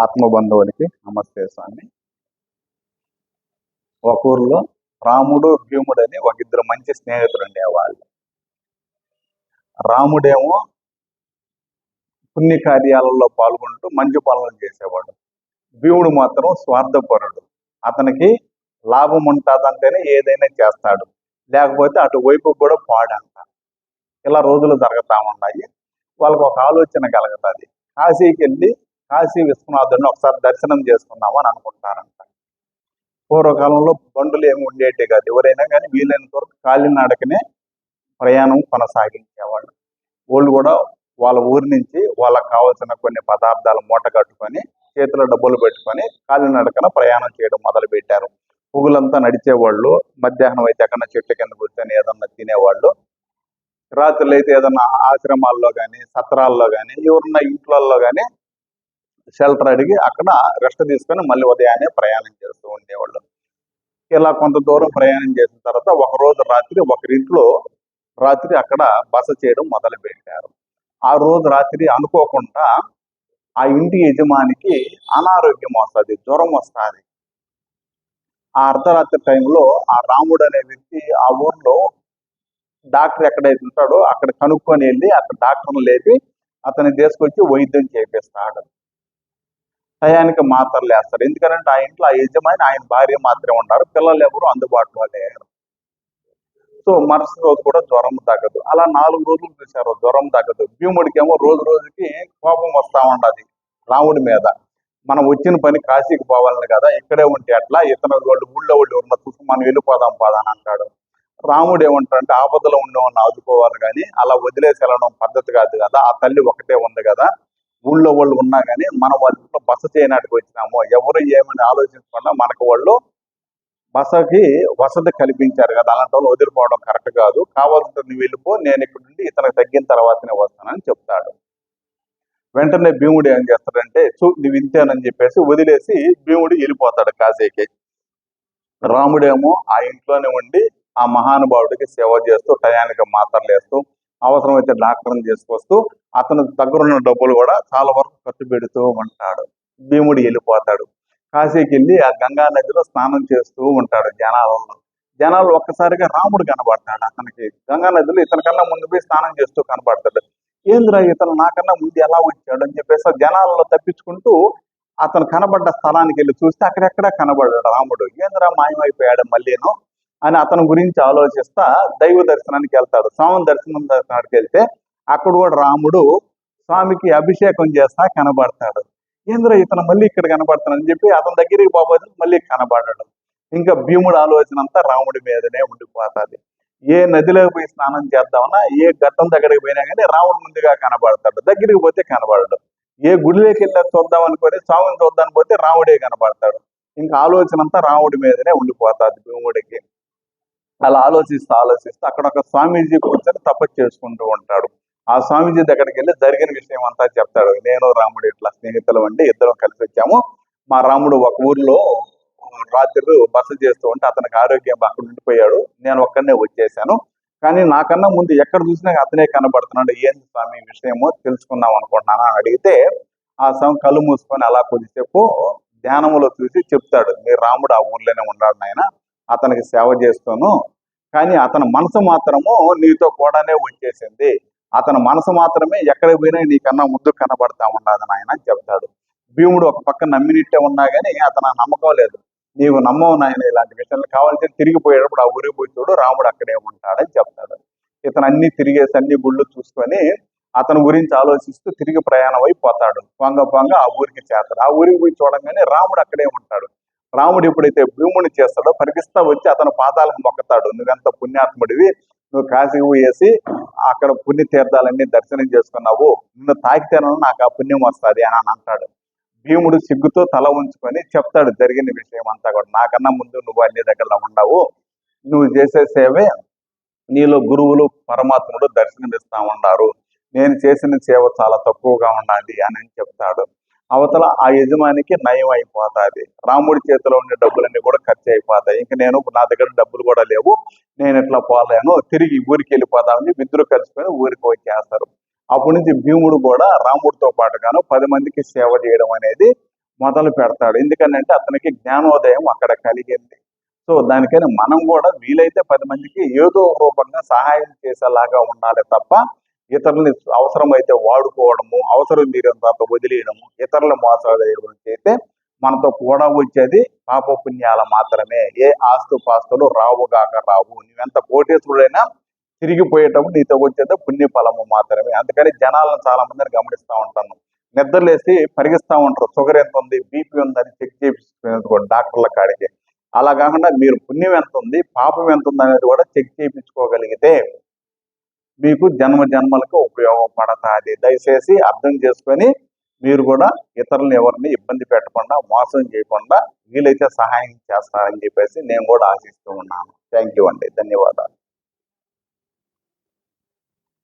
ఆత్మబంధువులకి నమస్తే స్వామి. ఒక ఊర్లో రాముడు భీముడు అని ఒక ఇద్దరు మంచి స్నేహితులు ఉండేవాళ్ళు. రాముడేమో పుణ్య కార్యాలలో పాల్గొంటూ మంచి పనులు చేసేవాడు. భీముడు మాత్రం స్వార్థపరుడు. అతనికి లాభం ఉంటుందంటేనే ఏదైనా చేస్తాడు, లేకపోతే అటువైపు కూడా పాడంట. ఇలా రోజులు జరుగుతా ఉన్నాయి. వాళ్ళకు ఒక ఆలోచన కలుగుతుంది. కాశీకి వెళ్ళి కాశీ విశ్వనాథుడిని ఒకసారి దర్శనం చేసుకుందామని అనుకుంటారంట. పూర్వకాలంలో బండులు ఏమి ఉండేటి కాదు. ఎవరైనా కానీ వీలైనంత వరకు కాలినడకనే ప్రయాణం కొనసాగించేవాళ్ళు. వాళ్ళు కూడా వాళ్ళ ఊరి నుంచి వాళ్ళకి కావాల్సిన కొన్ని పదార్థాలు మూట కట్టుకొని చేతిలో డబ్బులు పెట్టుకొని కాలినడకన ప్రయాణం చేయడం మొదలు పెట్టారు. పువ్వులంతా నడిచేవాళ్ళు. మధ్యాహ్నం అయితే ఎక్కడ చెట్ల కింద కూర్చొని ఏదన్నా తినేవాళ్ళు. రాత్రులు అయితే ఏదన్నా ఆశ్రమాల్లో కానీ సత్రాల్లో కానీ ఎవరున్న ఇంట్లలో కానీ షెల్టర్ అడిగి అక్కడ రెస్ట్ తీసుకొని మళ్ళీ ఉదయాన్నే ప్రయాణం చేస్తూ ఉండేవాళ్ళు. ఇలా కొంత దూరం ప్రయాణం చేసిన తర్వాత ఒక రోజు రాత్రి ఒకరింట్లో రాత్రి అక్కడ బస చేయడం మొదలు పెట్టారు. ఆ రోజు రాత్రి అనుకోకుండా ఆ ఇంటి యజమానికి అనారోగ్యం వస్తుంది, జ్వరం వస్తుంది. ఆ అర్ధరాత్రి టైంలో ఆ రాముడు అనే వ్యక్తి ఆ ఊర్లో డాక్టర్ ఎక్కడైతే ఉంటాడో అక్కడ కనుక్కొని వెళ్ళి అక్కడ డాక్టర్ని లేపి అతన్ని తీసుకొచ్చి వైద్యం చేపిస్తాడు. టయానికి మాత్రలు వేస్తారు. ఎందుకంటే ఆ ఇంట్లో ఆ యజమాని ఆయన భార్య మాత్రమే ఉన్నారు, పిల్లలు ఎవరు అందుబాటులో లేరు. సో మరుసటి రోజు కూడా జ్వరం తగ్గదు. అలా 4 రోజులు చూశారు, జ్వరం తగ్గదు. భీముడికి ఏమో రోజు రోజుకి కోపం వస్తా ఉండదు రాముడి మీద. మనం వచ్చిన పని కాశీకి పోవాలని కదా, ఇక్కడే ఉంటే అట్లా ఇతను వాళ్ళు ఊళ్ళో వాళ్ళు ఉన్న చూసి మనం వెళ్ళిపోదాం అని అంటాడు. రాముడు ఏమంటాడంటే ఆపదలో ఉండే వాళ్ళని ఆదుకోవాలి కానీ అలా వదిలేసి వెళ్ళడం పద్ధతి కాదు కదా, ఆ తల్లి ఒకటే ఉంది కదా, ఊళ్ళో వాళ్ళు ఉన్నా కానీ మనం వాళ్ళ ఇంట్లో బస చేయడానికి వచ్చినాము, ఎవరు ఏమని ఆలోచించకుండా మనకు వాళ్ళు బసకి వసతి కల్పించారు కదా, అలాంటి వాళ్ళు వదిలిపోవడం కరెక్ట్ కాదు. కావాలంటే నువ్వు వెళ్ళిపో, నేను ఇక్కడ నుండి ఇతనికి తగ్గిన తర్వాతనే వస్తానని చెప్తాడు. వెంటనే భీముడు ఏం చేస్తాడంటే నువ్వు ఇంతేనని చెప్పేసి వదిలేసి భీముడు వెళ్ళిపోతాడు కాశీకి. రాముడేమో ఆ ఇంట్లోనే ఉండి ఆ మహానుభావుడికి సేవ చేస్తూ టయానికి మాత్రలు వేస్తూ అవసరమైతే డాక్టర్ని తీసుకొస్తూ అతను దగ్గరున్న డబ్బులు కూడా చాలా వరకు ఖర్చు పెడుతూ ఉంటాడు. భీముడు వెళ్ళిపోతాడు. కాశీకి వెళ్ళి ఆ గంగా నదిలో స్నానం చేస్తూ ఉంటాడు. జనాలు ఒక్కసారిగా రాముడు కనబడతాడు. అతనికి గంగా నదిలో ఇతనికన్నా ముందు పోయి స్నానం చేస్తూ కనబడతాడు. ఏంద్రా ఇతను నాకన్నా ముందు ఎలా వచ్చాడు అని చెప్పేసి జనాలలో తప్పించుకుంటూ అతను కనబడ్డ స్థలానికి వెళ్ళి చూస్తే అక్కడెక్కడ కనబడ్డాడు రాముడు. ఏంద్రా మాయమైపోయాడు మళ్ళీను అని అతని గురించి ఆలోచిస్తా దైవ దర్శనానికి వెళ్తాడు. స్వామి దర్శనానికి వెళ్తే అక్కడ కూడా రాముడు స్వామికి అభిషేకం చేస్తా కనబడతాడు. ఏంద్ర ఇతను మళ్ళీ ఇక్కడ కనబడతానని చెప్పి అతని దగ్గరికి పోబోతే మళ్ళీ కనబడ్డాడు. ఇంకా భీముడు ఆలోచన అంతా రాముడి మీదనే ఉండిపోతుంది. ఏ నదిలో పోయి స్నానం చేద్దామన్నా ఏ ఘట్టం దగ్గరికి పోయినా కానీ రాముడు ముందుగా కనబడతాడు, దగ్గరికి పోతే కనబడడు. ఏ గుడిలోకి వెళ్ళి చూద్దాం అనుకోని స్వామిని చూద్దానికి పోతే రాముడే కనబడతాడు. ఇంకా ఆలోచన అంతా రాముడి మీదనే ఉండిపోతుంది భీముడికి. అలా ఆలోచిస్తూ అక్కడ ఒక స్వామీజీ కూర్చొని తపస్సు చేసుకుంటూ ఉంటాడు. ఆ స్వామీజీ దగ్గరికి వెళ్ళి జరిగిన విషయం అంతా చెప్తాడు. నేను రాముడు ఇట్లా స్నేహితులు అండి, ఇద్దరం కలిసి వచ్చాము. మా రాముడు ఒక ఊర్లో రాత్రి బస చేస్తూ ఉంటే అతనికి ఆరోగ్యం అక్కడ ఉండిపోయాడు, నేను ఒక్కడనే వచ్చేసాను. కానీ నాకన్నా ముందు ఎక్కడ చూసినా అతనే కనబడుతున్నాడు. ఏంటి స్వామి విషయమో తెలుసుకుందాం అనుకుంటున్నాను అని అడిగితే ఆ స్వామి కళ్ళు మూసుకొని అలా కొద్దిసేపు ధ్యానంలో చూసి చెప్తాడు, మీరు రాముడు ఆ ఊర్లోనే ఉన్నాడు నాయన, అతనికి సేవ చేస్తాను, కానీ అతని మనసు మాత్రము నీతో కూడానే వచ్చేసింది, అతని మనసు మాత్రమే ఎక్కడికి పోయినా నీకన్నా ముందు కనబడతా ఉండదు నాయన అని చెప్తాడు. భీముడు ఒక పక్క నమ్మినిట్టే ఉన్నా కానీ అతను నమ్మకం లేదు. నీవు నమ్మవు నాయన, ఇలాంటి విషయాలు కావాలంటే తిరిగిపోయేటప్పుడు ఆ ఊరికి పోయి చూడు, రాముడు అక్కడే ఉంటాడని చెప్తాడు. ఇతను అన్ని తిరిగేసి అన్ని గుళ్ళు చూసుకొని అతని గురించి ఆలోచిస్తూ తిరిగి ప్రయాణం అయిపోతాడు. పొంగ ఆ ఊరికి చేస్తాడు. ఆ ఊరికి పోయి చూడంగానే రాముడు అక్కడే ఉంటాడు. రాముడు ఎప్పుడైతే భీముడిని చేస్తాడో పరిగిస్తా వచ్చి అతని పాదాలకు మొక్కతాడు. నువ్వెంత పుణ్యాత్ముడివి, నువ్వు కాశీకి పోయేసి అక్కడ పుణ్యతీర్థాలన్నీ దర్శనం చేసుకున్నావు, నిన్ను తాకితేనో నాకు ఆ పుణ్యం వస్తుంది అని అంటాడు. భీముడు సిగ్గుతో తల ఉంచుకొని చెప్తాడు జరిగిన విషయం అంతా కూడా. నాకన్నా ముందు నువ్వు అన్ని దగ్గరలో ఉండవు, నువ్వు చేసే సేవే నీలో గురువులు పరమాత్ముడు దర్శనమిస్తా ఉన్నారు, నేను చేసిన సేవ చాలా తక్కువగా ఉన్నది అని చెప్తాడు. అవతల ఆ యజమానికి నయం అయిపోతుంది. రాముడి చేతిలో ఉండే డబ్బులన్నీ కూడా ఖర్చు అయిపోతాయి. ఇంక నా దగ్గర డబ్బులు కూడా లేవు, నేను ఇట్లా పోలేను, తిరిగి ఊరికి వెళ్ళిపోదామని ఇద్దరు కలిసిపోయి ఊరికి వచ్చేస్తారు. అప్పటి నుంచి భీముడు కూడా రాముడితో పాటుగాను 10 మందికి సేవ చేయడం అనేది మొదలు పెడతాడు. ఎందుకనంటే అతనికి జ్ఞానోదయం అక్కడ కలిగింది. సో దానికని మనం కూడా వీలైతే 10 మందికి ఏదో ఒక రూపంగా సహాయం చేసేలాగా ఉండాలి తప్ప ఇతరులని అవసరమైతే వాడుకోవడము, అవసరం మీరిన తర్వాత వదిలేయడము, ఇతరులు మోసాలు చేస్తే మనతో కూడా వచ్చేది పాపపుణ్యాలు మాత్రమే. ఏ ఆస్తుపాస్తులు రావుగాక రావు. నువ్వెంత కోటేశ్వరుడైనా తిరిగిపోయేటప్పుడు నీతో వచ్చేది పుణ్యఫలము మాత్రమే. అందుకని జనాలను చాలా మందిని గమనిస్తూ ఉంటాను. నిద్రలేసి పరిగిస్తూ ఉంటారు. షుగర్ ఎంత ఉంది, బీపీ ఉందని చెక్ చేయించుకునేది డాక్టర్ల కాడికి. అలా కాకుండా మీరు పుణ్యం ఎంత ఉంది, పాపం ఎంత ఉంది అనేది కూడా చెక్ చేయించుకోగలిగితే మీకు జన్మ జన్మలకు ఉపయోగపడతాది. దయచేసి అర్థం చేసుకొని మీరు కూడా ఇతరులను ఎవరిని ఇబ్బంది పెట్టకుండా, మోసం చేయకుండా వీలైతే సహాయం చేస్తారని చెప్పేసి నేను కూడా ఆశిస్తూ ఉన్నాను. థ్యాంక్ యూ అండి. ధన్యవాదాలు.